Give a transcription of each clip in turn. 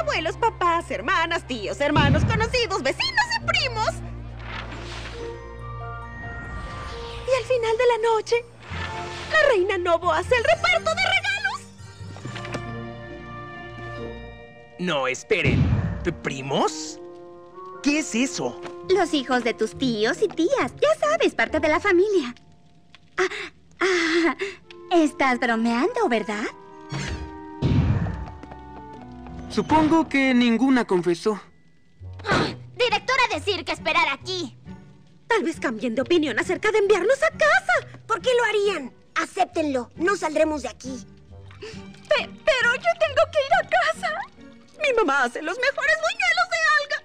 abuelos, papás, hermanas, tíos, hermanos, conocidos, vecinos y primos. Y al final de la noche, la reina Nobo hace el reparto de regalos. No, esperen. ¿Primos? ¿Qué es eso? Los hijos de tus tíos y tías. Ya sabes, parte de la familia. Estás bromeando, ¿verdad? Supongo que ninguna confesó. Directora decir que esperar aquí. Tal vez cambien de opinión acerca de enviarnos a casa. ¿Por qué lo harían? Acéptenlo, no saldremos de aquí. Pero yo tengo que ir a casa. Mi mamá hace los mejores buñuelos de alga.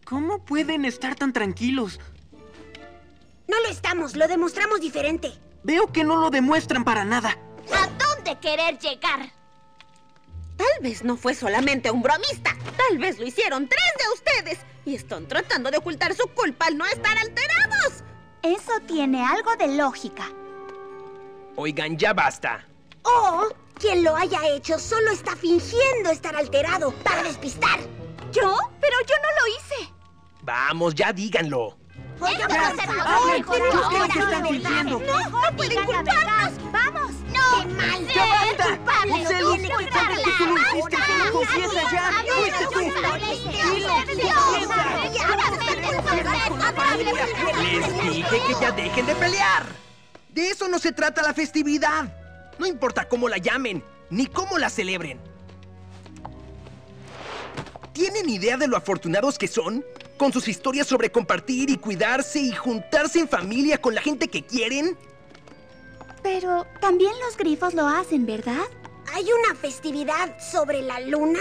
¿Cómo pueden estar tan tranquilos? No lo estamos, lo demostramos diferente. Veo que no lo demuestran para nada. ¿A dónde querer llegar? Tal vez no fue solamente un bromista. Tal vez lo hicieron 3 de ustedes. Y están tratando de ocultar su culpa al no estar alterados. Eso tiene algo de lógica. Oigan, ya basta. O quien lo haya hecho solo está fingiendo estar alterado para despistar. ¿Yo? Pero yo no lo hice. Vamos, ya díganlo. Oigan, hablen, yo creo que están fingiendo. No pueden culparnos. ¡Vamos! ¡No! ¡Qué mal! ¡Ya basta! culpable, ¡Ocelo! tiene que ¡Sabes que tú lo hiciste! ¡Que lo confiesas ya! ¡Fuiste tú! Les dije que ya dejen de pelear. De eso no se trata la festividad. No importa cómo la llamen, ni cómo la celebren. ¿Tienen idea de lo afortunados que son? Con sus historias sobre compartir y cuidarse y juntarse en familia con la gente que quieren. Pero también los grifos lo hacen, ¿verdad? ¿Hay una festividad sobre la luna?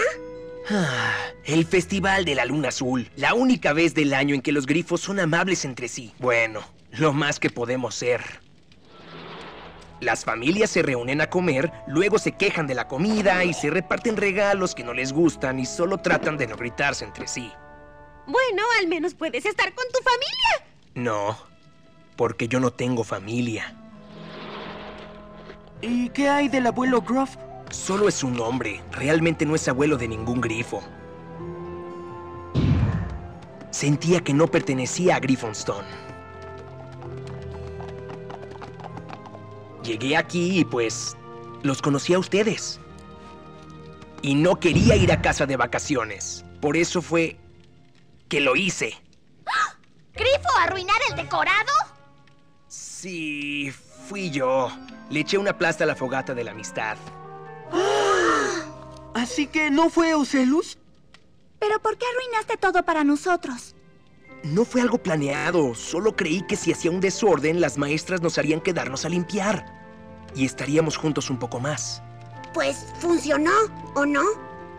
El Festival de la Luna Azul. La única vez del año en que los grifos son amables entre sí. Bueno, lo más que podemos ser. Las familias se reúnen a comer, luego se quejan de la comida y se reparten regalos que no les gustan y solo tratan de no gritarse entre sí. Bueno, al menos puedes estar con tu familia. No, porque yo no tengo familia. ¿Y qué hay del abuelo Gruff? Solo es un hombre, realmente no es abuelo de ningún grifo. Sentía que no pertenecía a Griffonstone. Llegué aquí y pues los conocí a ustedes. Y no quería ir a casa de vacaciones. Por eso fue que lo hice. ¿Grifo arruinar el decorado? Sí, fui yo. Le eché una plasta a la fogata de la amistad. ¿Así que no fue Ocelus? ¿Pero por qué arruinaste todo para nosotros? No fue algo planeado. Solo creí que si hacía un desorden, las maestras nos harían quedarnos a limpiar. Y estaríamos juntos un poco más. Pues, ¿funcionó o no?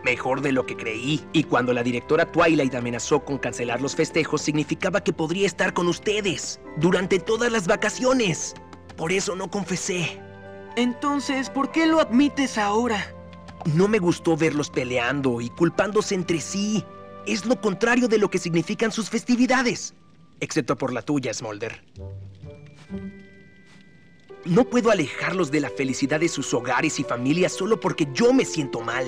Mejor de lo que creí. Y cuando la directora Twilight amenazó con cancelar los festejos, significaba que podría estar con ustedes durante todas las vacaciones. Por eso no confesé. Entonces, ¿por qué lo admites ahora? No me gustó verlos peleando y culpándose entre sí. Es lo contrario de lo que significan sus festividades. Excepto por la tuya, Smolder. No puedo alejarlos de la felicidad de sus hogares y familias solo porque yo me siento mal.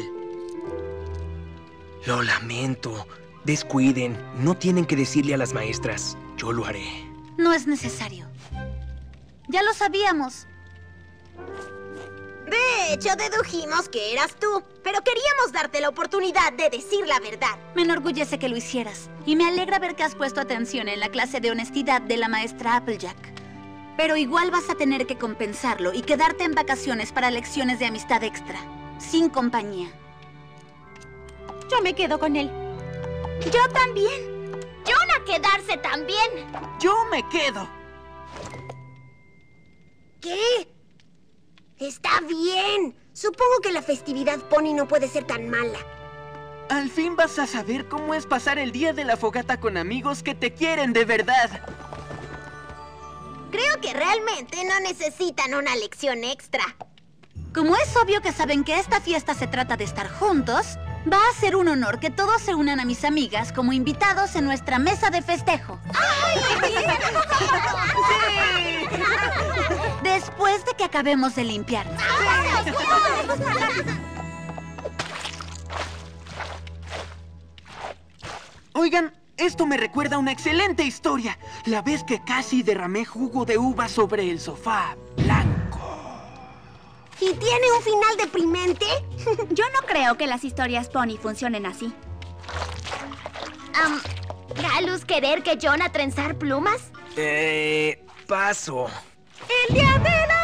Lo lamento. Descuiden. No tienen que decirle a las maestras. Yo lo haré. No es necesario. Ya lo sabíamos. De hecho, dedujimos que eras tú, pero queríamos darte la oportunidad de decir la verdad. Me enorgullece que lo hicieras. Y me alegra ver que has puesto atención en la clase de honestidad de la maestra Applejack. Pero igual vas a tener que compensarlo y quedarte en vacaciones para lecciones de amistad extra. Sin compañía. Yo me quedo con él. Yo también. Jonah quedarse también. ¡Yo me quedo! ¿Qué? Está bien. Supongo que la festividad Pony no puede ser tan mala. Al fin vas a saber cómo es pasar el día de la fogata con amigos que te quieren de verdad. Creo que realmente no necesitan una lección extra. Como es obvio que saben que esta fiesta se trata de estar juntos, va a ser un honor que todos se unan a mis amigas como invitados en nuestra mesa de festejo. Después de que acabemos de limpiarnos. Oigan, esto me recuerda a una excelente historia. La vez que casi derramé jugo de uva sobre el sofá blanco. ¿Y tiene un final deprimente? Yo no creo que las historias Pony funcionen así. ¿Galus querer que Jonah trenzar plumas? Paso. ¡El día de la